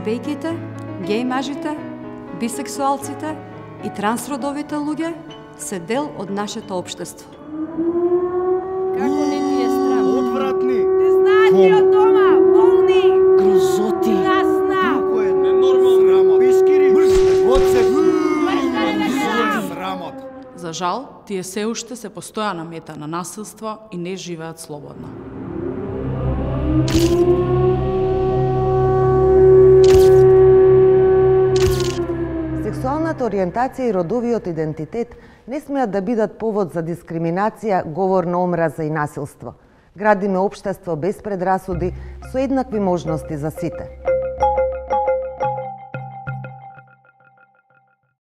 лесбејките, геј мажите, бисексуалците и трансродовите луѓе се дел од нашето општество. Како не ти е страх? Одвратни! Те знаат ли од дома? Болни! Грозоти! Красна! Кој е ненормално? Срамот! Пискири! Одсек! Срамот! За жал, тие се уште се постојана мета на насилство и не живеат слободно. Сексуалната ориентација и родовиот идентитет не смеат да бидат повод за дискриминација, говор на омраза и насилство. Градиме општество без предрасуди со еднакви можности за сите.